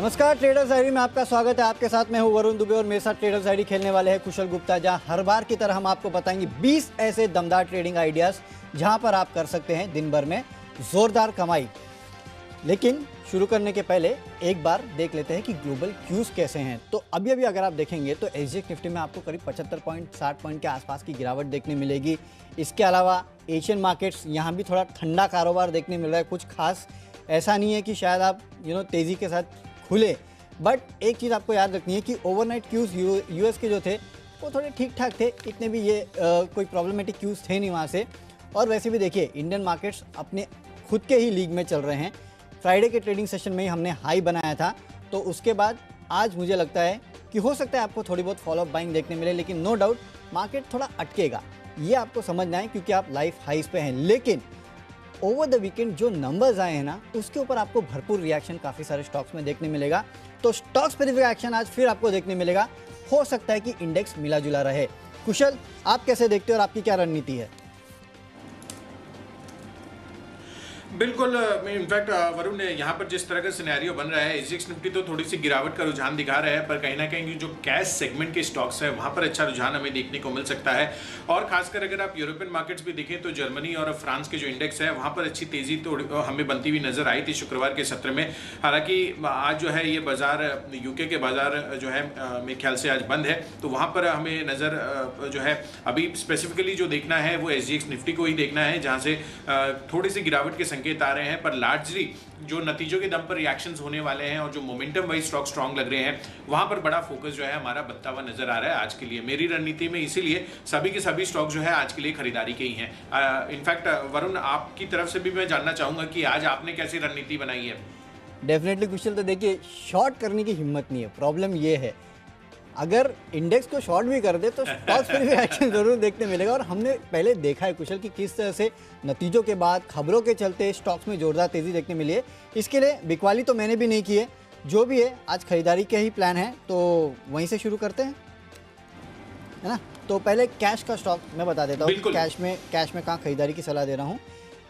नमस्कार, traders diary में आपका स्वागत है। आपके साथ मैं हूं वरुण दुबे और मेरे साथ ट्रेडर्स डायरी खेलने वाले हैं कुशल गुप्ता, जहां हर बार की तरह हम आपको बताएंगे 20 ऐसे दमदार ट्रेडिंग आइडियाज जहां पर आप कर सकते हैं दिन भर में जोरदार कमाई। लेकिन शुरू करने के पहले एक बार देख लेते हैं कि ग्लोबल क्यूज कैसे हैं। तो अभी अगर आप देखेंगे तो एसजीएक्स निफ्टी में आपको करीब 75 पॉइंट 60 पॉइंट के आसपास की गिरावट देखने मिलेगी। इसके अलावा एशियन मार्केट्स यहाँ भी थोड़ा ठंडा कारोबार देखने मिल रहा है। कुछ खास ऐसा नहीं है कि शायद आप तेज़ी के साथ खुले, बट एक चीज़ आपको याद रखनी है कि ओवरनाइट क्यूज यूएस के जो थे वो थोड़े ठीक ठाक थे, इतने भी ये कोई प्रॉब्लमेटिक क्यूज थे नहीं वहाँ से। और वैसे भी देखिए इंडियन मार्केट्स अपने खुद के ही लीग में चल रहे हैं। फ्राइडे के ट्रेडिंग सेशन में ही हमने हाई बनाया था, तो उसके बाद आज मुझे लगता है कि हो सकता है आपको थोड़ी बहुत फॉलोअप बाइंग देखने मिले, लेकिन नो डाउट मार्केट थोड़ा अटकेगा, ये आपको समझना है क्योंकि आप लाइफ हाइस पे हैं। लेकिन ओवर द वीकेंड जो नंबर्स आए हैं ना, उसके ऊपर आपको भरपूर रिएक्शन काफ़ी सारे स्टॉक्स में देखने मिलेगा। तो स्टॉक स्पेसिफिक एक्शन आज फिर आपको देखने मिलेगा। हो सकता है कि इंडेक्स मिला जुला रहे। कुशल, आप कैसे देखते हो और आपकी क्या रणनीति है? बिल्कुल, इनफैक्ट वरुण, यहाँ पर जिस तरह का सिनेरियो बन रहा है, एसजीएक्स निफ्टी तो थोड़ी सी गिरावट का रुझान दिखा रहा है, पर कहीं ना कहीं जो कैश सेगमेंट के स्टॉक्स है वहाँ पर अच्छा रुझान हमें देखने को मिल सकता है। और खासकर अगर आप यूरोपियन मार्केट्स भी देखें तो जर्मनी और फ्रांस के जो इंडेक्स है वहाँ पर अच्छी तेजी तो हमें बनती हुई नजर आई थी शुक्रवार के सत्र में। हालांकि आज जो है ये बाजार, यूके के बाजार जो है मेरे ख्याल से आज बंद है, तो वहाँ पर हमें नज़र जो है अभी स्पेसिफिकली जो देखना है वो एसजीएक्स निफ्टी को ही देखना है, जहाँ से थोड़ी सी गिरावट के संकेत आ रहे हैं। पर लार्जली जो नतीजों के दम पर रिएक्शंस होने वाले हैं और जो मोमेंटम वाइज स्टॉक स्ट्रांग लग रहे हैं, वहां पर बड़ा फोकस जो है हमारा बनता हुआ नजर आ रहा है आज के लिए मेरी रणनीति में। इसीलिए सभी के सभी स्टॉक जो है आज के लिए खरीदारी के ही हैं। इनफैक्ट वरुण, आपकी तरफ से भी मैं जानना चाहूंगा कि आज आपने कैसी रणनीति बनाई है? डेफिनेटली कुशल, तो देखिए शॉर्ट करने की हिम्मत नहीं है। प्रॉब्लम ये है, अगर इंडेक्स को शॉर्ट भी कर दे तो स्टॉक्स पर भी एक्शन जरूर देखने मिलेगा। और हमने पहले देखा है कुशल कि किस तरह से नतीजों के बाद खबरों के चलते स्टॉक्स में जोरदार तेजी देखने मिली है। इसके लिए बिकवाली तो मैंने भी नहीं की है। जो भी है आज खरीदारी के ही प्लान है, तो वहीं से शुरू करते हैं, है ना। तो पहले कैश का स्टॉक मैं बता देता हूँ, कैश में कहाँ खरीदारी की सलाह दे रहा हूँ।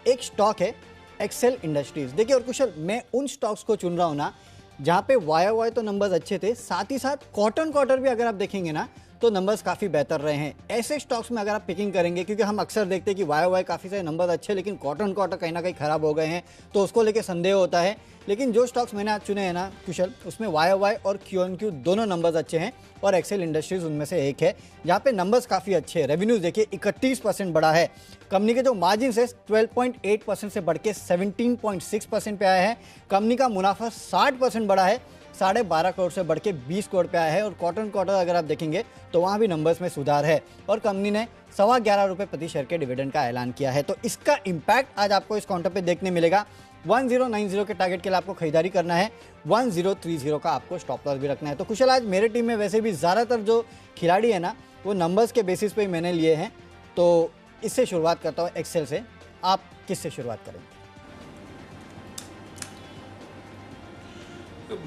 एक स्टॉक है एक्सेल इंडस्ट्रीज। देखिए और कुशल, मैं उन स्टॉक्स को चुन रहा हूँ ना जहाँ पे वाई तो नंबर्स अच्छे थे, साथ ही साथ क्वार्टर भी अगर आप देखेंगे ना तो नंबर्स काफ़ी बेहतर रहे हैं। ऐसे स्टॉक्स में अगर आप पिकिंग करेंगे, क्योंकि हम अक्सर देखते हैं कि वाई काफ़ी सारे नंबर्स अच्छे लेकिन क्वार्टर कहीं ना कहीं ख़राब हो गए हैं, तो उसको लेके संदेह होता है। लेकिन जो स्टॉक्स मैंने आज चुने हैं ना कुशल, उसमें वाई और क्यू दोनों नंबर्स अच्छे हैं और एक्सेल इंडस्ट्रीज उनमें से एक है जहाँ पे नंबर्स काफ़ी अच्छे हैं। रेवेन्यूज देखिए 31% बढ़ा है। कंपनी के जो मार्जिन है 12.8% से बढ़ के 17.6% पे आया है। कंपनी का मुनाफा 60% बढ़ा है, 12.5 करोड़ से बढ़ के 20 करोड़ पे आया है। और क्वार्टर अगर आप देखेंगे तो वहाँ भी नंबर्स में सुधार है। और कंपनी ने 11.25 रुपये प्रति शेयर के डिविडेंड का ऐलान किया है। तो इसका इम्पैक्ट आज आपको इस काउंटर पे देखने मिलेगा। 1090 के टारगेट के लिए आपको खरीदारी करना है, 1030 का आपको स्टॉप लॉस भी रखना है। तो कुशल, आज मेरे टीम में वैसे भी ज़्यादातर जो खिलाड़ी है ना वो नंबर्स के बेसिस पे ही मैंने लिए हैं, तो इससे शुरुआत करता हूँ एक्सेल से। आप किससे शुरुआत करेंगे?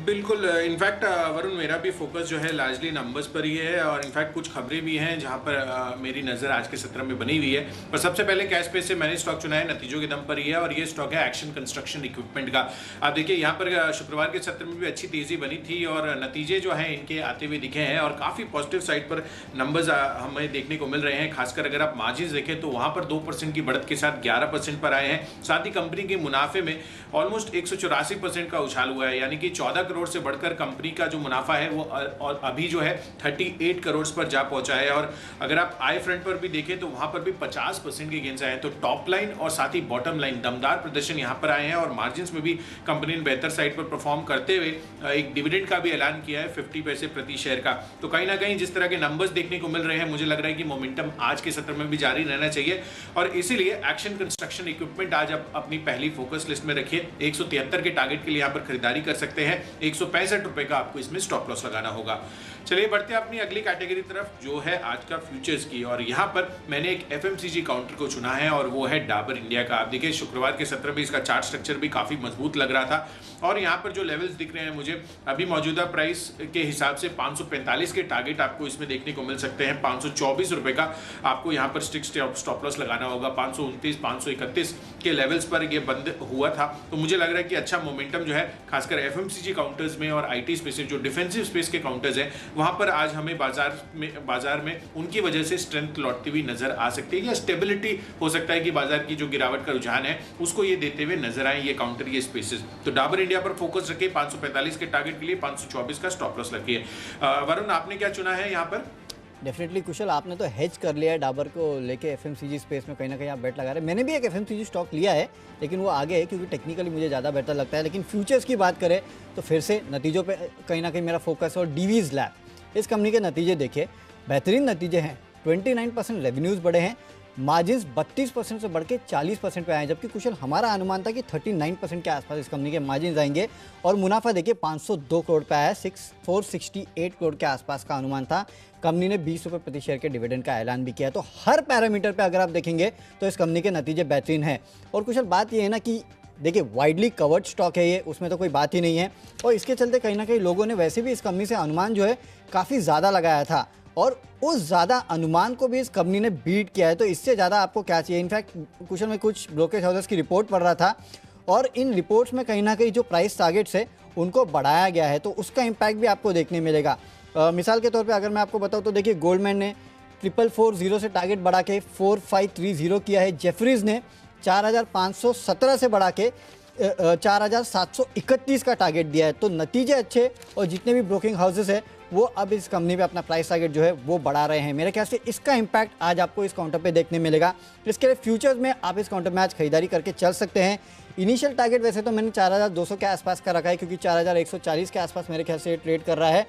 बिल्कुल, इनफैक्ट वरुण, मेरा भी फोकस जो है लार्जली नंबर्स पर ही है और इनफैक्ट कुछ खबरें भी हैं जहां पर मेरी नज़र आज के सत्र में बनी हुई है। पर सबसे पहले कैश पे से मैंने स्टॉक चुना है, नतीजों के दम पर ही है, और ये स्टॉक है एक्शन कंस्ट्रक्शन इक्विपमेंट का। आप देखिए यहाँ पर शुक्रवार के सत्र में भी अच्छी तेज़ी बनी थी और नतीजे जो हैं इनके आते हुए दिखे हैं और काफ़ी पॉजिटिव साइड पर नंबर्स हमें देखने को मिल रहे हैं। खासकर अगर आप मार्जिन देखें तो वहाँ पर 2% की बढ़त के साथ 11% पर आए हैं। साथ ही कंपनी के मुनाफे में ऑलमोस्ट 184% का उछाल हुआ है, यानी कि 14 करोड़ से बढ़कर कंपनी का जो मुनाफा है वो और अभी जो है 38 करोड़ पर जा पहुंचा है। और अगर आप आई फ्रंट पर भी देखें तो वहां पर भी 50% के गेंस आए हैं। तो टॉप लाइन और साथ ही बॉटम लाइन दमदार प्रदर्शन यहां पर आए हैं और मार्जिन में भी कंपनी ने बेहतर साइड पर परफॉर्म करते हुए एक डिविडेंड का भी ऐलान किया है 50 पैसे प्रति शेयर का। तो कहीं ना कहीं जिस तरह के नंबर्स देखने को मिल रहे हैं, मुझे लग रहा है कि मोमेंटम आज के सत्र में भी जारी रहना चाहिए और इसीलिए एक्शन कंस्ट्रक्शन इक्विपमेंट आज आप अपनी पहली फोकस लिस्ट में रखिए। 173 के टारगेट के लिए यहाँ पर खरीदारी कर सकते हैं। 165 रुपए का आपको इसमें स्टॉप लॉस लगाना होगा। चलिए बढ़ते हैं अपनी अगली कैटेगरी तरफ, जो है आज का फ्यूचर्स की। और यहाँ पर मैंने एक एफएमसीजी काउंटर को चुना है और वो है डाबर इंडिया का। आप देखिए शुक्रवार के सत्र में इसका चार्ट स्ट्रक्चर भी काफ़ी मजबूत लग रहा था और यहाँ पर जो लेवल्स दिख रहे हैं मुझे अभी मौजूदा प्राइस के हिसाब से 545 के टारगेट आपको इसमें देखने को मिल सकते हैं। 524 रुपये का आपको यहाँ पर स्ट्रिक्ट स्टॉप लॉस लगाना होगा। 529, 531 के लेवल्स पर ये बंद हुआ था, तो मुझे लग रहा है कि अच्छा मोमेंटम जो है खासकर एफएमसीजी काउंटर्स में और आईटी स्पेस जो डिफेंसिव स्पेस के काउंटर्स हैं वहाँ पर आज हमें बाजार में उनकी वजह से स्ट्रेंथ लौटती हुई नजर आ सकती है, या स्टेबिलिटी हो सकता है कि बाजार की जो गिरावट का रुझान है उसको ये देते हुए नजर आए ये काउंटर, ये स्पेसेस। तो डाबर इंडिया पर फोकस रखिए, 545 के टारगेट के लिए 524 का स्टॉप लॉस रखिए। वरुण, आपने क्या चुना है यहाँ पर? डेफिनेटली कुशल, आपने तो हेज कर लिया है डाबर को लेके एफएमसीजी स्पेस में, कहीं ना कहीं आप बेट लगा रहे हैं। मैंने भी एक एफएमसीजी स्टॉक लिया है लेकिन वो आगे है क्योंकि टेक्निकली मुझे ज़्यादा बेहतर लगता है। लेकिन फ्यूचर्स की बात करें तो फिर से नतीजों पे कहीं ना कहीं मेरा फोकस है। और डीवीज लैब, इस कंपनी के नतीजे देखिए, बेहतरीन नतीजे हैं। 29% रेवेन्यूज़ बढ़े हैं, मार्जिन्स 32% से बढ़ के 40% पे आए, जबकि कुशल हमारा अनुमान था कि 39% के आसपास इस कंपनी के मार्जिन्स आएंगे। और मुनाफा देखिए 502 करोड़ पे आया, 468 करोड़ के आसपास का अनुमान था। कंपनी ने 20 रुपये प्रति शेयर के डिविडेंड का ऐलान भी किया। तो हर पैरामीटर पे अगर आप देखेंगे तो इस कंपनी के नतीजे बेहतरीन हैं। और कुशल बात ये है ना कि देखिए वाइडली कवर्ड स्टॉक है ये, उसमें तो कोई बात ही नहीं है। और इसके चलते कहीं ना कहीं लोगों ने वैसे भी इस कंपनी से अनुमान जो है काफ़ी ज़्यादा लगाया था और उस ज़्यादा अनुमान को भी इस कंपनी ने बीट किया है। तो इससे ज़्यादा आपको क्या चाहिए? इनफैक्ट कुशल में कुछ ब्रोकरेज हाउसेस की रिपोर्ट पढ़ रहा था और इन रिपोर्ट्स में कहीं ना कहीं जो प्राइस टारगेट्स है उनको बढ़ाया गया है, तो उसका इम्पैक्ट भी आपको देखने मिलेगा। मिसाल के तौर पे अगर मैं आपको बताऊं तो देखिए गोल्डमैन ने 4440 से टारगेट बढ़ा के 4530 किया है। जेफरीज ने 4517 से बढ़ा के 4731 का टारगेट दिया है। तो नतीजे अच्छे और जितने भी ब्रोकिंग हाउसेस है वो अब इस कंपनी पे अपना प्राइस टारगेट जो है वो बढ़ा रहे हैं। मेरे ख्याल से इसका इम्पैक्ट आज आपको इस काउंटर पे देखने मिलेगा। इसके लिए फ्यूचर्स में आप इस काउंटर में आज खरीदारी करके चल सकते हैं। इनिशियल टारगेट वैसे तो मैंने 4200 के आसपास का रखा है क्योंकि 4140 के आसपास मेरे ख्याल से ट्रेड कर रहा है।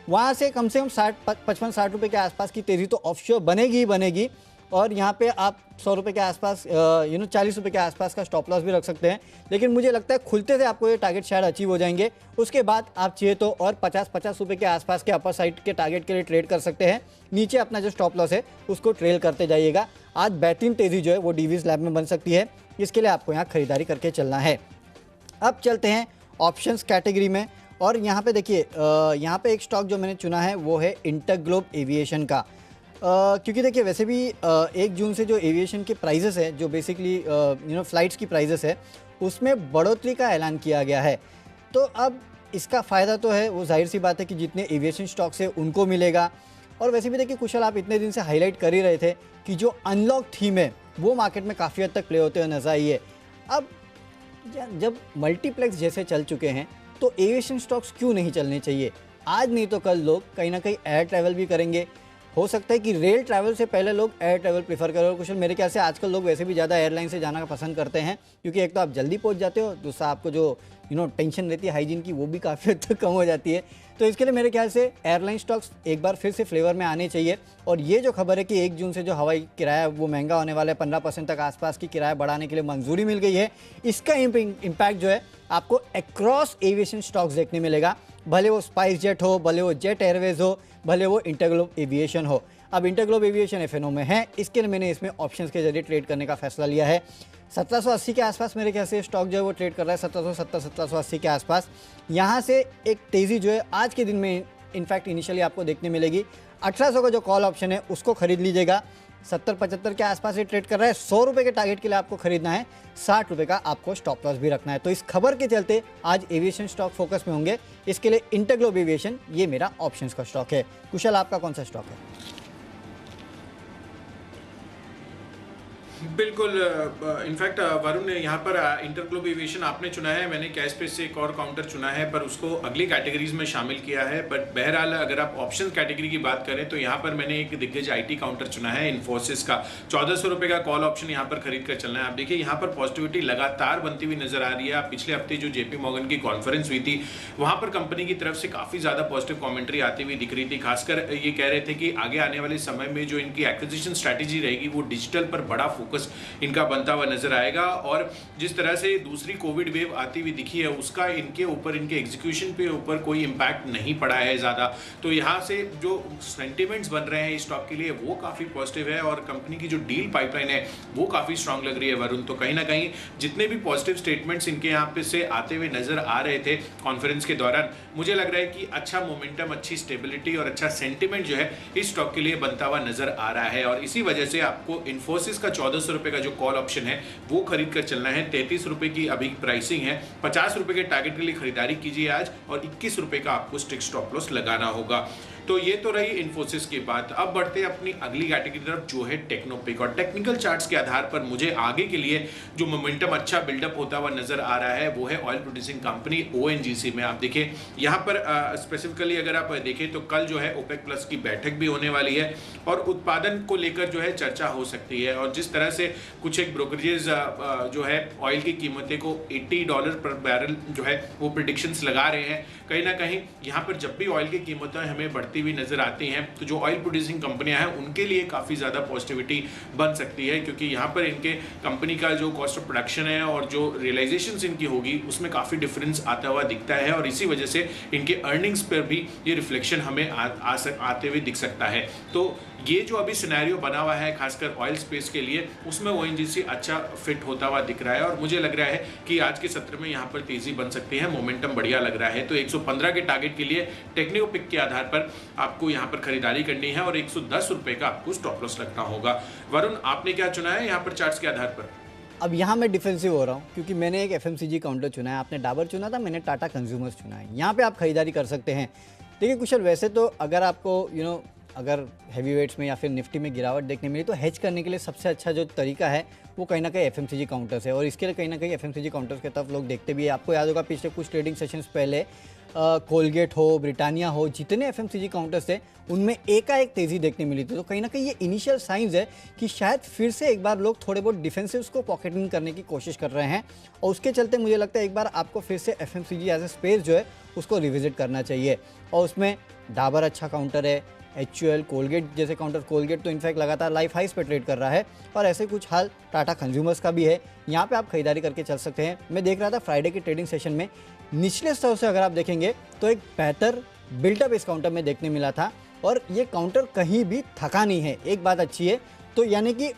वहाँ से कम 55-60 रुपये के आसपास की तेज़ी तो ऑफशोर बनेगी ही बनेगी। और यहाँ पे आप 100 रुपये के आसपास 40 रुपये के आसपास का स्टॉप लॉस भी रख सकते हैं। लेकिन मुझे लगता है खुलते से आपको ये टारगेट शायद अचीव हो जाएंगे। उसके बाद आप चाहिए तो और 50-50 रुपये के आसपास के अपर साइड के टारगेट के लिए ट्रेड कर सकते हैं। नीचे अपना जो स्टॉप लॉस है उसको ट्रेल करते जाइएगा। आज बेहतरीन तेज़ी जो है वो डीवीज लैब में बन सकती है, इसके लिए आपको यहाँ खरीदारी करके चलना है। अब चलते हैं ऑप्शंस कैटेगरी में और यहाँ पे देखिए यहाँ पे एक स्टॉक जो मैंने चुना है वो है इंटरग्लोब एविएशन का। क्योंकि देखिए वैसे भी 1 जून से जो एविएशन के प्राइजेस है, जो बेसिकली फ्लाइट्स की प्राइजेस है, उसमें बढ़ोतरी का ऐलान किया गया है। तो अब इसका फ़ायदा तो है, वो जाहिर सी बात है कि जितने एविएशन स्टॉक्स है उनको मिलेगा। और वैसे भी देखिए कुशल, आप इतने दिन से हाईलाइट कर ही रहे थे कि जो अनलॉक थीम है वो मार्केट में काफ़ी हद तक प्ले होते हुए नजर आई है। अब जब मल्टीप्लेक्स जैसे चल चुके हैं तो एविएशन स्टॉक्स क्यों नहीं चलने चाहिए? आज नहीं तो कल लोग कहीं ना कहीं एयर ट्रैवल भी करेंगे। हो सकता है कि रेल ट्रैवल से पहले लोग एयर ट्रैवल प्रीफर करें। और कुछ मेरे ख्याल से आजकल लोग वैसे भी ज़्यादा एयरलाइन से जाना पसंद करते हैं क्योंकि एक तो आप जल्दी पहुंच जाते हो, दूसरा आपको जो टेंशन रहती है हाइजीन की वो भी काफ़ी हद तक कम हो जाती है। तो इसके लिए मेरे ख्याल से एयरलाइन स्टॉक्स एक बार फिर से फ्लेवर में आने चाहिए। और ये जो खबर है कि 1 जून से जो हवाई किराया वो महंगा होने वाला है, 15% तक आसपास की किराया बढ़ाने के लिए मंजूरी मिल गई है, इसका इम्पैक्ट जो है आपको अक्रॉस एविएशन स्टॉक्स देखने मिलेगा। भले वो स्पाइस जेट हो, भले वो जेट एयरवेज हो, भले वो इंटरग्लोब एविएशन हो। अब इंटरग्लोब एविएशन एफएनओ में है, इसके लिए मैंने इसमें ऑप्शंस के जरिए ट्रेड करने का फैसला लिया है। 1780 के आसपास मेरे ख्याल से स्टॉक जो है वो ट्रेड कर रहा है, 1770-1780 के आसपास। यहाँ से एक तेज़ी जो है आज के दिन में इनफैक्ट इनिशियली आपको देखने मिलेगी। 1800 का जो कॉल ऑप्शन है उसको खरीद लीजिएगा। 70-75 के आसपास ये ट्रेड कर रहा है। 100 रुपये के टारगेट के लिए आपको खरीदना है, 60 रुपये का आपको स्टॉप लॉस भी रखना है। तो इस खबर के चलते आज एविएशन स्टॉक फोकस में होंगे। इसके लिए इंटरग्लोब एविएशन ये मेरा ऑप्शंस का स्टॉक है। कुशल, आपका कौन सा स्टॉक है? बिल्कुल, इनफैक्ट वरुण ने यहाँ पर इंटरग्लोब एविएशन आपने चुना है, मैंने कैश पे से एक और काउंटर चुना है पर उसको अगली कैटेगरीज में शामिल किया है। बट बहरहाल अगर आप ऑप्शन कैटेगरी की बात करें तो यहाँ पर मैंने एक दिग्गज आईटी काउंटर चुना है इन्फोसिस का। 1400 रुपये का कॉल ऑप्शन यहाँ पर खरीद कर चलना है। आप देखिए यहाँ पर पॉजिटिविटी लगातार बनती हुई नजर आ रही है। आप पिछले हफ्ते जो जेपी मॉर्गन की कॉन्फ्रेंस हुई थी वहाँ पर कंपनी की तरफ से काफ़ी ज़्यादा पॉजिटिव कॉमेंट्री आती हुई दिख रही थी। खासकर ये कह रहे थे कि आगे आने वाले समय में जो इनकी एक्विजिशन स्ट्रैटेजी रहेगी वो डिजिटल पर बड़ा फोकस इनका बनता हुआ नजर आएगा। और जिस तरह से दूसरी कोविड वेव आती हुई दिखी है उसका इनके ऊपर, इनके एग्जीक्यूशन पे ऊपर कोई इम्पैक्ट नहीं पड़ा है ज़्यादा। तो यहाँ से जो सेंटिमेंट्स बन रहे हैं इस स्टॉक के लिए वो काफ़ी पॉजिटिव है और कंपनी की जो डील पाइपलाइन है वो काफ़ी स्ट्रांग लग रही है वरुण। तो कहीं ना कहीं जितने भी पॉजिटिव स्टेटमेंट्स इनके यहाँ पे से आते हुए नजर आ रहे थे कॉन्फ्रेंस के दौरान, मुझे लग रहा है कि अच्छा मोमेंटम, अच्छी स्टेबिलिटी और अच्छा सेंटिमेंट जो है इस स्टॉक के लिए बनता हुआ नजर आ रहा है। और इसी वजह से आपको इन्फोसिस का 1400 रुपए का जो कॉल ऑप्शन है वो खरीद कर चलना है। 33 रुपए की अभी प्राइसिंग है, 50 रुपए के टारगेट के लिए खरीदारी कीजिए आज और 21 रुपए का आपको स्ट्रिक्ट स्टॉप लॉस लगाना होगा। तो ये तो रही इन्फोसिस की बात। अब बढ़ते हैं अपनी अगली कैटेगरी की तरफ जो है टेक्नोपिक। और टेक्निकल चार्ट्स के आधार पर मुझे आगे के लिए जो मोमेंटम अच्छा बिल्डअप होता हुआ नजर आ रहा है वो है ऑयल प्रोड्यूसिंग कंपनी ONGC में। आप देखिए यहाँ पर स्पेसिफिकली अगर आप देखें तो कल जो है ओपेक प्लस की बैठक भी होने वाली है और उत्पादन को लेकर जो है चर्चा हो सकती है। और जिस तरह से कुछ एक ब्रोकरेजेस जो है ऑयल की कीमतें को $80 पर बैरल जो है वो प्रिडिक्शंस लगा रहे हैं, कहीं ना कहीं यहाँ पर जब भी ऑयल की कीमतें हमें बढ़ती हुई नजर आती हैं तो जो ऑयल प्रोड्यूसिंग कंपनियां हैं उनके लिए काफ़ी ज़्यादा पॉजिटिविटी बन सकती है, क्योंकि यहाँ पर इनके कंपनी का जो कॉस्ट ऑफ प्रोडक्शन है और जो रियलाइजेशंस इनकी होगी उसमें काफ़ी डिफरेंस आता हुआ दिखता है और इसी वजह से इनके अर्निंग्स पर भी ये रिफ्लेक्शन हमें आते हुए दिख सकता है। तो ये जो अभी सिनेरियो बना हुआ है खासकर ऑयल स्पेस के लिए उसमें ONGC अच्छा फिट होता हुआ दिख रहा है और मुझे लग रहा है कि आज के सत्र में यहाँ पर तेजी बन सकती है, मोमेंटम बढ़िया लग रहा है। तो 115 के टारगेट के लिए टेक्नियोपिक के आधार पर आपको यहाँ पर खरीदारी करनी है और 110 रुपए का आपको स्टॉप लॉस लगना होगा। वरुण, आपने क्या चुना है यहाँ पर चार्ट्स के आधार पर? अब यहाँ मैं डिफेंसिव हो रहा हूँ क्योंकि मैंने एक FMCG काउंटर चुना है, आपने डाबर चुना था, मैंने टाटा कंज्यूमर्स चुना है। यहाँ पे आप खरीदारी कर सकते हैं। देखिए कुशल, वैसे तो अगर आपको अगर हैवी वेट्स में या फिर निफ्टी में गिरावट देखने मिली तो हेज करने के लिए सबसे अच्छा जो तरीका है वो कहीं ना कहीं FMCG काउंटर्स है और इसके लिए कहीं ना कहीं FMCG काउंटर्स की तरफ लोग देखते भी है। आपको याद होगा पिछले कुछ ट्रेडिंग सेशंस पहले कोलगेट हो, ब्रिटानिया हो, जितने FMCG काउंटर्स थे उनमें एकाएक तेज़ी देखने मिली थी। तो कहीं ना कहीं ये इनिशियल साइंस है कि शायद फिर से एक बार लोग थोड़े बहुत डिफेंसिव्स को पॉकेटिंग करने की कोशिश कर रहे हैं और उसके चलते मुझे लगता है एक बार आपको फिर से FMCG एज ए स्पेस जो है उसको रिविजिट करना चाहिए। और उसमें डाबर अच्छा काउंटर है, HUL, कोलगेट जैसे काउंटर, कोलगेट तो इनफैक्ट लगातार लाइफ हाइस पे ट्रेड कर रहा है और ऐसे कुछ हाल टाटा कंज्यूमर्स का भी है। यहाँ पे आप खरीदारी करके चल सकते हैं। मैं देख रहा था फ्राइडे के ट्रेडिंग सेशन में निचले स्तर से अगर आप देखेंगे तो एक बेहतर बिल्टअप इस काउंटर में देखने मिला था और ये काउंटर कहीं भी थका नहीं है। एक बात अच्छी है, तो यानी कि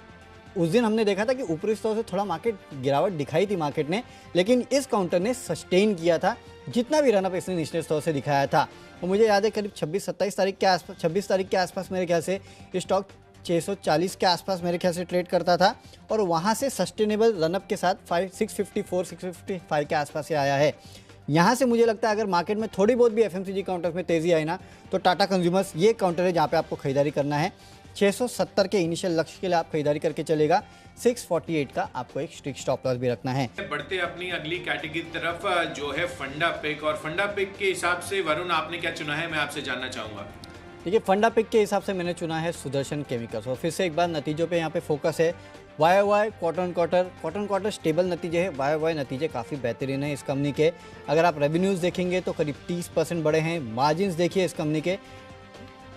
उस दिन हमने देखा था कि ऊपरी स्तर से थोड़ा मार्केट गिरावट दिखाई थी मार्केट ने, लेकिन इस काउंटर ने सस्टेन किया था जितना भी रनअप इसने निचले स्तर से दिखाया था। और मुझे याद है करीब 26-27 तारीख के आसपास, 26 तारीख के आसपास मेरे ख्याल से स्टॉक 640 के आसपास मेरे ख्याल से ट्रेड करता था और वहाँ से सस्टेनेबल रनअप के साथ 654, 655 के आसपास से आया है। यहाँ से मुझे लगता है अगर मार्केट में थोड़ी बहुत भी FMCG काउंटर्स में तेज़ी आई ना तो टाटा कंज्यूमर्स ये काउंटर है जहाँ पे आपको खरीदारी करना है। 670 के इनिशियल लक्ष्य के लिए आप खरीदारी करके चलेगा। 648 का आपको एक स्ट्रिक्ट स्टॉप लॉस भी रखना है। बढ़ते अपनी अगली कैटेगरी की तरफ जो है फंडा पिक। और फंडा पिक के हिसाब से वरुण आपने क्या चुना है, मैं आपसे जानना चाहूँगा। देखिए फंडा पिक के हिसाब से मैंने चुना है सुदर्शन केमिकल्स और फिर से एक बार नतीजों पे यहाँ पे फोकस है। YOY क्वार्टर स्टेबल नतीजे है, YOY नतीजे काफ़ी बेहतरीन है इस कंपनी के। अगर आप रेवेन्यूज़ देखेंगे तो करीब 30% बढ़े हैं। मार्जिन्स देखिए इस कंपनी के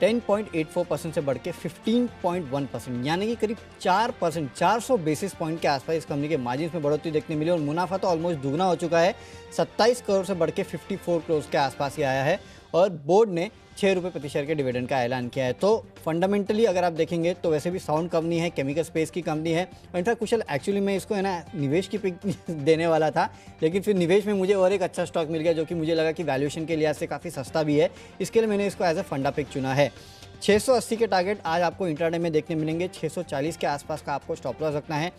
10.84% से बढ़ के 15.1%, यानी कि करीब 4%, 400 बेसिस पॉइंट के आसपास इस कंपनी के मार्जिन्स में बढ़ोतरी देखने मिली और मुनाफा तो ऑलमोस्ट दुगना हो चुका है। 27 करोड़ से बढ़ के 54 करोड़ के आसपास ही आया है और बोर्ड ने 6 रुपये प्रति शेयर के डिविडेंड का ऐलान किया है। तो फंडामेंटली अगर आप देखेंगे तो वैसे भी साउंड कंपनी है, केमिकल स्पेस की कंपनी है। इनफैक्ट कुशल एक्चुअली मैं इसको है ना निवेश की पिक देने वाला था, लेकिन फिर निवेश में मुझे और एक अच्छा स्टॉक मिल गया जो कि मुझे लगा कि वैल्यूएशन के लिहाज से काफ़ी सस्ता भी है, इसके लिए मैंने इसको एज ए फंडा पिक चुना है। 680 के टारगेट आज आपको इंट्राडे में देखने मिलेंगे। 640 के आसपास का आपको स्टॉप लॉस रखना है।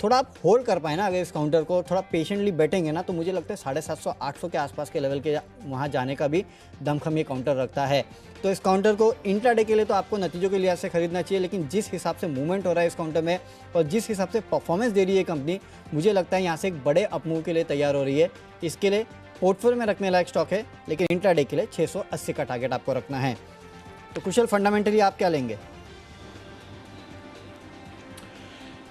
थोड़ा आप होल्ड कर पाए ना अगर इस काउंटर को, थोड़ा पेशेंटली बैठेंगे ना तो मुझे लगता है 750-800 के आसपास के लेवल के वहाँ जाने का भी दमखम ये काउंटर रखता है। तो इस काउंटर को इंट्राडे के लिए तो आपको नतीजों के लिहाज से खरीदना चाहिए, लेकिन जिस हिसाब से मूवमेंट हो रहा है इस काउंटर में और जिस हिसाब से परफॉर्मेंस दे रही है कंपनी, मुझे लगता है यहाँ से एक बड़े अपमूव के लिए तैयार हो रही है। इसके लिए पोर्टफोलियो में रखने लायक स्टॉक है, लेकिन इंट्राडे के लिए 680 का टारगेट आपको रखना है। तो कुशल फंडामेंटली आप क्या लेंगे?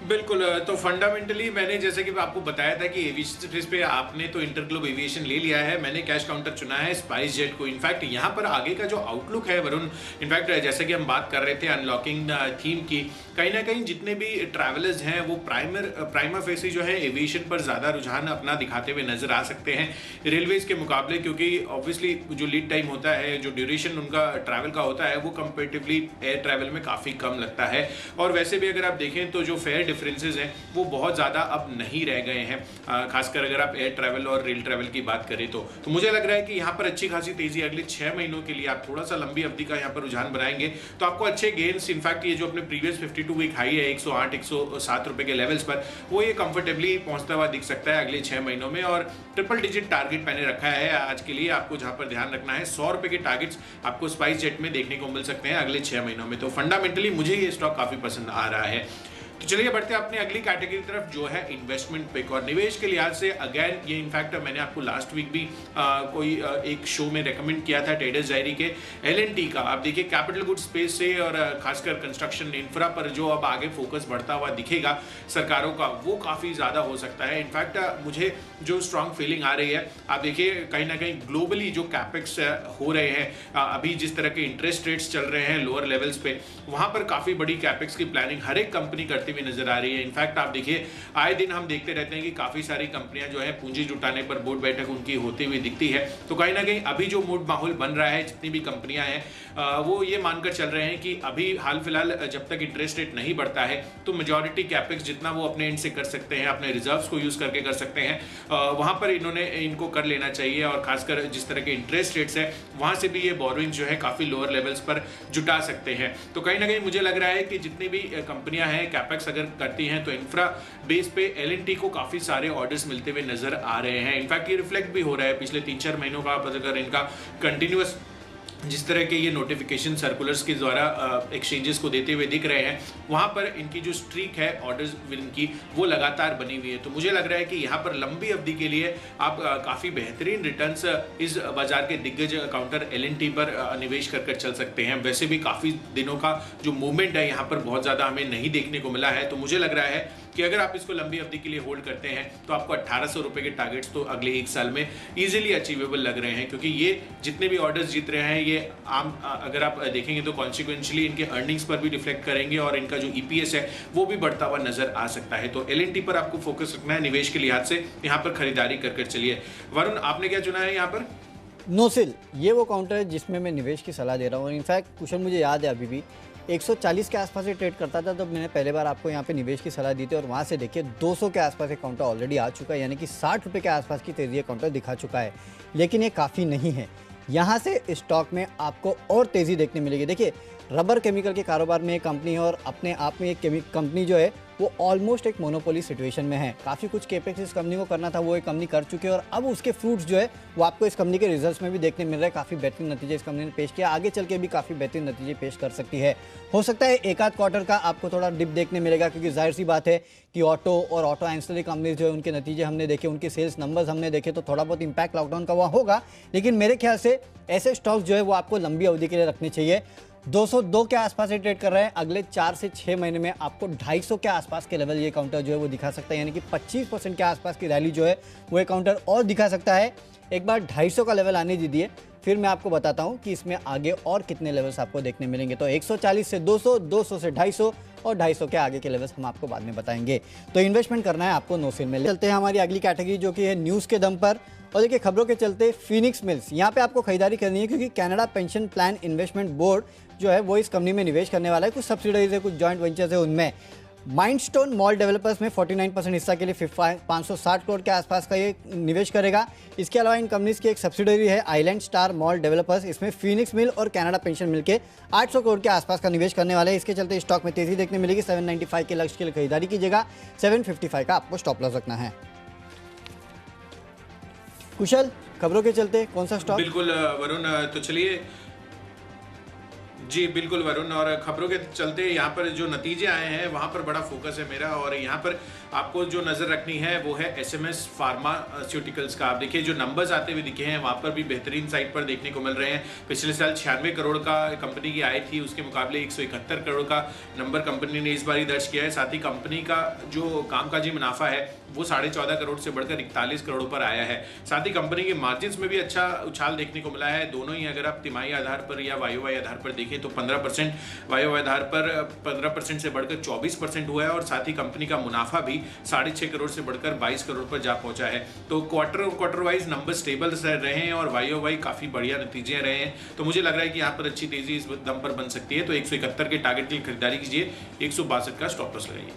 बिल्कुल। तो फंडामेंटली मैंने जैसे कि आपको बताया था कि एविएशन स्पेस पे आपने तो इंटरग्लोब एविएशन ले लिया है, मैंने कैश काउंटर चुना है स्पाइस जेट को। इनफैक्ट यहाँ पर आगे का जो आउटलुक है वरुण, इनफैक्ट जैसे कि हम बात कर रहे थे अनलॉकिंग थीम की, कहीं ना कहीं जितने भी ट्रैवलर्स हैं वो प्राइमा फेसी जो है एविएशन पर ज़्यादा रुझान अपना दिखाते हुए नजर आ सकते हैं रेलवेज के मुकाबले, क्योंकि ऑब्वियसली जो लीड टाइम होता है, जो ड्यूरेशन उनका ट्रैवल का होता है, वो कंपेरेटिवली एयर ट्रैवल में काफ़ी कम लगता है। और वैसे भी अगर आप देखें तो जो फेयर डिफरेंसेस हैं वो बहुत ज़्यादा अब नहीं रह गए हैं, खासकर अगर आप एयर ट्रैवल और रेल ट्रैवल की बात करें तो मुझे लग रहा है कि यहाँ पर अच्छी खासी तेज़ी अगले 6 महीनों के लिए आप थोड़ा सा लंबी अवधि का यहाँ पर रुझान बनाएंगे तो आपको अच्छे गेन्स, इनफैक्ट ये जो अपने प्रीवियस 52 वीक हाई है 108 107 रुपए के लेवल्स पर, वो ये कंफर्टेबली पहुंचता हुआ दिख सकता है अगले 6 महीनों में। और ट्रिपल डिजिट टारगेट मैंने रखा है आज के लिए, आपको जहां पर ध्यान रखना है 100 रुपए के टारगेट्स आपको स्पाइस जेट में देखने को मिल सकते हैं अगले 6 महीनों में। तो फंडामेंटली मुझे ये स्टॉक काफी पसंद आ रहा है। तो चलिए बढ़ते हैं अपनी अगली कैटेगरी की तरफ जो है इन्वेस्टमेंट पिक। और निवेश के लिहाज से अगेन ये इनफैक्ट मैंने आपको लास्ट वीक भी एक शो में रेकमेंड किया था ट्रेडर्स डायरी के L&T का। आप देखिए कैपिटल गुड स्पेस से और खासकर कंस्ट्रक्शन इंफ्रा पर जो अब आगे फोकस बढ़ता हुआ दिखेगा सरकारों का, वो काफ़ी ज़्यादा हो सकता है। इनफैक्ट मुझे जो स्ट्रांग फीलिंग आ रही है, आप देखिए कहीं ना कहीं ग्लोबली जो कैपेक्स हो रहे हैं, अभी जिस तरह के इंटरेस्ट रेट्स चल रहे हैं लोअर लेवल्स पे, वहाँ पर काफ़ी बड़ी कैपेक्स की प्लानिंग हर एक कंपनी करती भी नजर आ रही है। इनफैक्ट आप देखिए आए दिन हम देखते रहते हैं कि काफी सारी कंपनियां जो है पूंजी जुटाने पर बोर्ड बैठक उनकी होती हुई दिखती है। तो कहीं ना कहीं अभी जो मूड माहौल बन रहा है, जितनी भी कंपनियां हैं वो ये मानकर चल रहे हैं कि अभी हाल फिलहाल जब तक इंटरेस्ट रेट नहीं बढ़ता है तो मेजॉरिटी कैपेक्स जितना वो अपने एंड से कर सकते हैं, अपने रिजर्व्स को यूज करके कर सकते हैं, वहां पर इनको कर लेना चाहिए। और खासकर जिस तरह के इंटरेस्ट रेट्स है वहां से भी ये बोरोइंग जो है काफी लोअर लेवल्स पर जुटा सकते हैं। तो कहीं ना कहीं मुझे लग रहा है कि जितनी भी कंपनियां हैं कैपेक्स अगर करती हैं तो इंफ्रा बेस पे L&T को काफी सारे ऑर्डर्स मिलते हुए नजर आ रहे हैं। इनफैक्ट ये रिफ्लेक्ट भी हो रहा है पिछले 3-4 महीनों का, अगर इनका कंटिन्यूअस जिस तरह के ये नोटिफिकेशन सर्कुलर्स के द्वारा एक्सचेंजेस को देते हुए दिख रहे हैं, वहाँ पर इनकी जो स्ट्रीक है ऑर्डर्स विन की वो लगातार बनी हुई है। तो मुझे लग रहा है कि यहाँ पर लंबी अवधि के लिए आप काफ़ी बेहतरीन रिटर्न्स इस बाजार के दिग्गज काउंटर L&T पर निवेश कर चल सकते हैं। वैसे भी काफ़ी दिनों का जो मूवमेंट है यहाँ पर बहुत ज़्यादा हमें नहीं देखने को मिला है। तो मुझे लग रहा है कि अगर आप इसको लंबी अवधि के लिए होल्ड करते हैं तो आपको 1800 रुपए के टारगेट्स तो अगले 1 साल में इजीली अचीवेबल लग रहे हैं, क्योंकि ये जितने भी ऑर्डर्स जीत रहे हैं ये आम अगर आप देखेंगे तो कॉन्सिक्वेंशली इनके अर्निंग्स पर भी रिफ्लेक्ट करेंगे और इनका जो EPS है वो भी बढ़ता हुआ नजर आ सकता है। तो L&T पर आपको फोकस रखना है निवेश के लिहाज से, यहाँ पर खरीदारी कर चलिए। वरुण, आपने क्या चुना है यहाँ पर? नोसिल, ये वो काउंटर है जिसमें मैं निवेश की सलाह दे रहा हूँ। और इनफैक्ट क्वेश्चन मुझे याद है अभी भी 140 के आसपास से ट्रेड करता था, तो मैंने पहले बार आपको यहाँ पे निवेश की सलाह दी थी और वहाँ से देखिए 200 के आसपास एक काउंटर ऑलरेडी आ चुका है, यानी कि 60 रुपये के आसपास की तेज़ी काउंटर दिखा चुका है। लेकिन ये काफ़ी नहीं है, यहाँ से स्टॉक में आपको और तेज़ी देखने मिलेगी। देखिए रबर केमिकल के कारोबार में एक कंपनी है और अपने आप में एक कंपनी जो है वो ऑलमोस्ट एक मोनोपोली सिचुएशन में है। काफ़ी कुछ केपेक्स इस कंपनी को करना था, वो एक कंपनी कर चुकी है और अब उसके फ्रूट्स जो है वो आपको इस कंपनी के रिजल्ट्स में भी देखने मिल रहा है। काफ़ी बेहतरीन नतीजे इस कंपनी ने पेश किया, आगे चल के भी काफ़ी बेहतरीन नतीजे पेश कर सकती है। हो सकता है एक आध क्वार्टर का आपको थोड़ा डिप देखने मिलेगा, क्योंकि जाहिर सी बात है कि ऑटो और ऑटो एंसिलरी कंपनीज जो है उनके नतीजे हमने देखे, उनके सेल्स नंबर्स हमने देखे, तो थोड़ा बहुत इंपैक्ट लॉकडाउन का वहाँ होगा। लेकिन मेरे ख्याल से ऐसे स्टॉक्स जो है वो आपको लंबी अवधि के लिए रखने चाहिए। 202 के आसपास से ट्रेड कर रहे हैं, अगले 4 से 6 महीने में आपको 250 के आसपास के लेवल ये काउंटर जो है वो दिखा सकता है, यानी कि 25% के आसपास की रैली जो है वो ये काउंटर और दिखा सकता है। एक बार 250 का लेवल आने दीजिए, फिर मैं आपको बताता हूं कि इसमें आगे और कितने लेवल्स आपको देखने मिलेंगे। तो 140 से 200, 200 से 250 और 250 के आगे के लेवल्स हम आपको बाद में बताएंगे। तो इन्वेस्टमेंट करना है आपको नोसिल में। चलते हैं हमारी अगली कैटेगरी जो कि है न्यूज़ के दम पर। और देखिए खबरों के चलते फिनिक्स मिल्स, यहाँ पे आपको खरीदारी करनी है, क्योंकि Canada pension plan investment board जो है वो इस कंपनी में निवेश करने वाला है। कुछ सब्सिडरीज है, कुछ जॉइंट वेंचर्स है, उनमें माइंडस्टोन मॉल डेवलपर्स में 49% हिस्सा के लिए 560 करोड़ के आसपास का ये निवेश करेगा। इसके अलावा इन कंपनीज की एक सब्सिडरी है आइलैंड स्टार मॉल डेवलपर्स, इसमें फिनिक्स मिल और कनाडा पेंशन मिल के 800 करोड़ के आसपास का निवेश करने वाले हैं। इसके चलते स्टॉक में तेजी देखने मिलेगी। 795 के लक्ष्य के लिए खरीदारी कीजिएगा, 755 का आपको स्टॉप लॉस रखना है। कुशल, खबरों के चलते कौन सा स्टॉक? बिल्कुल वरुण, तो चलिए जी बिल्कुल वरुण, और खबरों के चलते यहाँ पर जो नतीजे आए हैं वहाँ पर बड़ा फोकस है मेरा। और यहाँ पर आपको जो नज़र रखनी है वो है एसएमएस फार्मास्यूटिकल्स का। आप देखिए जो नंबर्स आते हुए दिखे हैं वहाँ पर भी बेहतरीन साइड पर देखने को मिल रहे हैं। पिछले साल 96 करोड़ का कंपनी की आय थी, उसके मुकाबले 171 करोड़ का नंबर कंपनी ने इस बार दर्ज किया है। साथ ही कंपनी का जो कामकाजी मुनाफा है वो 14.5 करोड़ से बढ़कर 41 करोड़ पर आया है। साथ ही कंपनी के मार्जिन्स में भी अच्छा उछाल देखने को मिला है। दोनों ही अगर आप तिमाही आधार पर या वाईओवाई आधार पर देखें तो 15%, वाईओवाई आधार पर 15% से बढ़कर 24% हुआ है। और साथ ही कंपनी का मुनाफा भी 6.5 करोड़ से बढ़कर 22 करोड़ पर जा पहुंचा है। तो क्वार्टर वाइज नंबर स्टेबल रहे हैं और वाईओवाई काफी बढ़िया नतीजे रहे हैं। तो मुझे लग रहा है कि यहाँ पर अच्छी तेजी इस दम पर बन सकती है। तो 171 के टारगेट की खरीदारी कीजिए, 162 का स्टॉप लॉस लगाइए।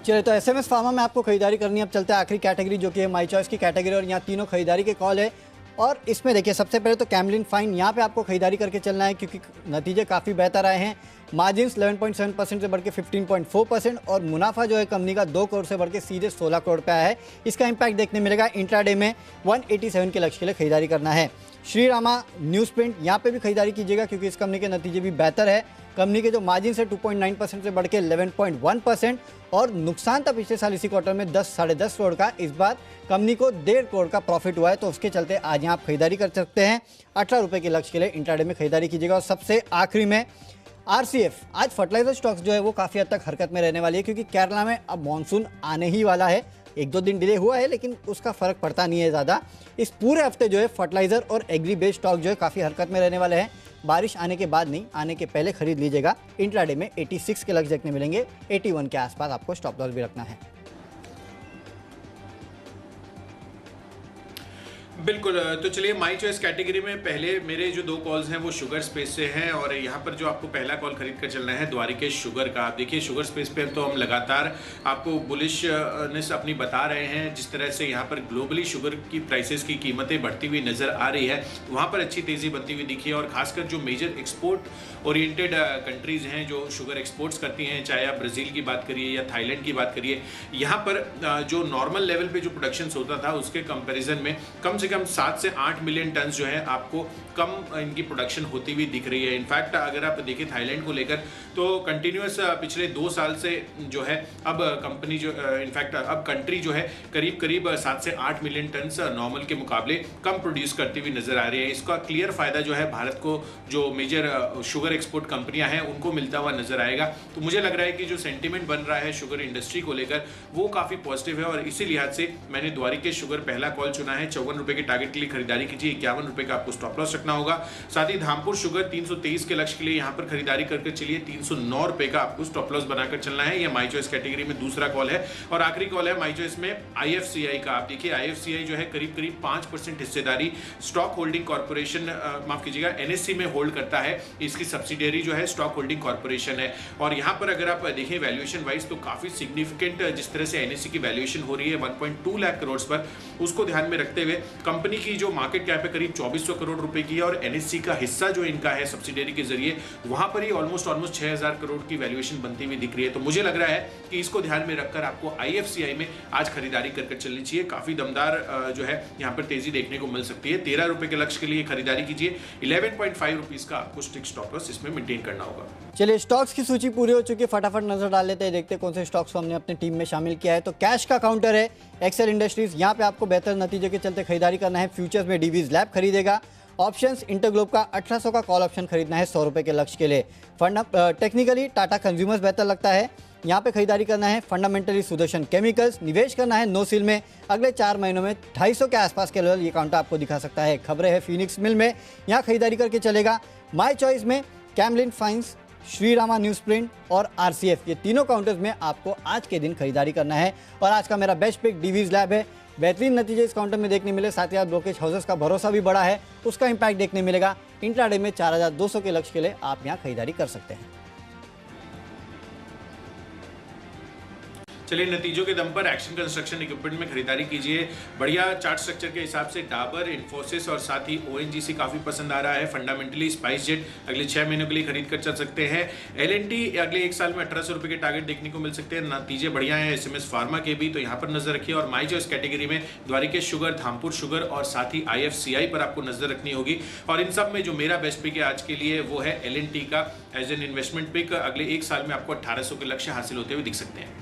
चलिए, तो एसएमएस फार्मा में आपको खरीदारी करनी है। अब चलते हैं आखिरी कैटेगरी जो कि है माई चॉइस की कैटेगरी, और यहाँ तीनों खरीदारी के कॉल है। और इसमें देखिए सबसे पहले तो कैमलिन फाइन, यहाँ पे आपको खरीदारी करके चलना है क्योंकि नतीजे काफ़ी बेहतर आए हैं। मार्जिन्स 11.7% से बढ़ के 15.4% और मुनाफा जो है कंपनी का 2 करोड़ से बढ़ के सीधे 16 करोड़ पे आया है। इसका इम्पैक्ट देखने मिलेगा। इंट्राडे में 187 के लक्ष्य के लिए खरीदारी करना है। श्री रामा न्यूज़ प्रिंट, यहाँ पे भी खरीदारी कीजिएगा क्योंकि इस कंपनी के नतीजे भी बेहतर है। कंपनी के जो मार्जिन है 2.9% से बढ़ के 11.1% और नुकसान था पिछले साल इसी क्वार्टर में 10-10.5 करोड़ का। इस बार कंपनी को 1.5 करोड़ का प्रॉफिट हुआ है, तो उसके चलते आज यहाँ आप खरीदारी कर सकते हैं। 18 रुपये के लक्ष्य के लिए इंट्राडे में खरीदारी कीजिएगा। और सबसे आखिरी में आरसीएफ, आज फर्टिलाइजर स्टॉक्स जो है वो काफ़ी हद तक हरकत में रहने वाली है क्योंकि केरला में अब मानसून आने ही वाला है। 1-2 दिन डिले हुआ है लेकिन उसका फर्क पड़ता नहीं है ज़्यादा। इस पूरे हफ्ते जो है फर्टिलाइजर और एग्री बेस्ड स्टॉक जो है काफ़ी हरकत में रहने वाले हैं। बारिश आने के बाद नहीं, आने के पहले खरीद लीजिएगा। इंट्राडे में 86 के लक्ष्य देखने मिलेंगे, 81 के आसपास आपको स्टॉप लॉस भी रखना है। बिल्कुल, तो चलिए माई चॉइस कैटेगरी में पहले मेरे जो 2 कॉल्स हैं वो शुगर स्पेस से हैं। और यहाँ पर जो आपको पहला कॉल खरीद कर चलना है द्वारिकेश शुगर का। आप देखिए शुगर स्पेस पे तो हम लगातार आपको बुलिशनेस अपनी बता रहे हैं। जिस तरह से यहाँ पर ग्लोबली शुगर की प्राइसेस की कीमतें बढ़ती हुई नज़र आ रही है, वहाँ पर अच्छी तेज़ी बनती हुई दिखी है। और खासकर जो मेजर एक्सपोर्ट ओरिएंटेड कंट्रीज़ हैं जो शुगर एक्सपोर्ट्स करती हैं, चाहे आप ब्राज़ील की बात करिए या थाईलैंड की बात करिए, यहाँ पर जो नॉर्मल लेवल पे जो प्रोडक्शन होता था उसके कंपैरिजन में कम से कम 7 से 8 मिलियन टन जो है आपको कम इनकी प्रोडक्शन होती हुई दिख रही है। इनफैक्ट अगर आप देखिए थाईलैंड को लेकर तो कंटिन्यूस पिछले 2 साल से जो है अब कंपनी जो इनफैक्ट अब कंट्री जो है करीब 7 से 8 मिलियन टन नॉर्मल के मुकाबले कम प्रोड्यूस करती हुई नजर आ रही है। इसका क्लियर फायदा जो है भारत को जो मेजर शुगर एक्सपोर्ट कंपनियां हैं उनको मिलता हुआ नजर आएगा। तो मुझे लग रहा है कि जो सेंटिमेंट बन रहा है शुगर इंडस्ट्री को लेकर वो काफी पॉजिटिव है। और इसी लिहाज से मैंने द्वारिकेश शुगर पहला कॉल चुना है। 54 रुपए के टारगेट के लिए खरीदारी कीजिए, 51 रुपए का आपको स्टॉप लॉस रखना होगा। साथ ही धामपुर शुगर 323 के लक्ष्य के लिए यहाँ पर खरीदारी करके चलिए, 309 रुपए का आपको स्टॉप लॉस बनाकर चलना है। यह माई चॉइस कैटेगरी में दूसरा कॉल है। और आखिरी कॉल है माई चॉइस में आईएफसीआई का। आप देखिए आईएफसीआई जो है करीब 5% हिस्सेदारी स्टॉक होल्डिंग कॉर्पोरेशन माफ कीजिएगा एनएससी में होल्ड करता है। इसकी सब्सिडियरी जो है स्टॉक होल्डिंग कॉर्पोरेशन है। और यहाँ पर अगर आप देखें वैल्यूएशन वाइज तो काफी सिग्निफिकेंट जिस तरह से एनएससी की वैल्यूएशन हो रही है 1.2 लाख करोड़ पर, उसको ध्यान में रखते हुए कंपनी की जो मार्केट कैप है करीब 2400 करोड़ रुपए की है। और एनएससी का हिस्सा जो इनका है सब्सिडियरी के जरिए वहां पर ही ऑलमोस्ट 6000 करोड़ की वैल्यूएशन बनती हुई दिख रही है। तो मुझे लग रहा है कि इसको ध्यान में रखकर आपको आईएफसीआई में आज खरीदारी कर चलनी चाहिए। काफी दमदार जो है यहाँ पर तेजी देखने को मिल सकती है। 13 रुपए के लक्ष्य के लिए खरीदारी कीजिए। 11.5 रुपीज का आपको स्ट्रिक्ट स्टॉप लॉस इसमें मेंटेन करना होगा। चलिए, स्टॉक्स की सूची पूरी हो चुकी है, फटाफट नजर डाल लेते हैं, देखते हैं कौन से स्टॉक्स को हमने अपनी टीम में शामिल किया है। तो कैश का काउंटर है एक्सेल इंडस्ट्रीज, यहाँ पे आपको बेहतर नतीजे के चलते खरीदारी करना है। फ्यूचर्स में डीवीज लैब खरीदेगा। ऑप्शंस इंटरग्लोब का 1800 का कॉल ऑप्शन खरीदना है 100 रुपए के लक्ष्य के लिए। टेक्निकली टाटा कंज्यूमर्स बेहतर लगता है, यहाँ पे खरीदारी करना है। फंडामेंटली सुदर्शन केमिकल्स, निवेश करना है नो सील में। अगले 4 महीनों में 250 के आसपास के लेवल ये काउंटर आपको दिखा सकता है। खबरें है फिनिक्स मिल में, यहाँ खरीदारी करके चलेगा। माई चॉइस में Camlin fines, Shri Rama newsprint और आरसीएफ, ये तीनों काउंटर्स में आपको आज के दिन खरीदारी करना है। और आज का मेरा बेस्ट पिक डीवीज लैब है। बेहतरीन नतीजे इस काउंटर में देखने मिले, साथ ही साथ ब्रोकेज हाउसेस का भरोसा भी बढ़ा है, उसका इंपैक्ट देखने मिलेगा। इंट्राडे में 4200 के लक्ष्य के लिए आप यहाँ खरीदारी कर सकते हैं। चलिए नतीजों के दम पर एक्शन कंस्ट्रक्शन इक्विपमेंट में खरीदारी कीजिए। बढ़िया चार्ट स्ट्रक्चर के हिसाब से डाबर, इन्फोसिस और साथ ही ONGC काफ़ी पसंद आ रहा है। फंडामेंटली स्पाइस जेट अगले 6 महीनों के लिए खरीद कर चल सकते हैं। L&T अगले 1 साल में 1800 रुपये के टारगेट देखने को मिल सकते हैं। नतीजे बढ़िया हैं SMS फार्मा के भी, तो यहाँ पर नजर रखिए। और माई चॉइस कैटेगरी में द्वारिकेश शुगर, धामपुर शुगर और साथ ही IFCI पर आपको नजर रखनी होगी। और इन सब में जो मेरा बेस्ट पिक है आज के लिए वो है L&T का एज एन इन्वेस्टमेंट पिक। अगले 1 साल में आपको 1800 के लक्ष्य हासिल होते हुए दिख सकते हैं।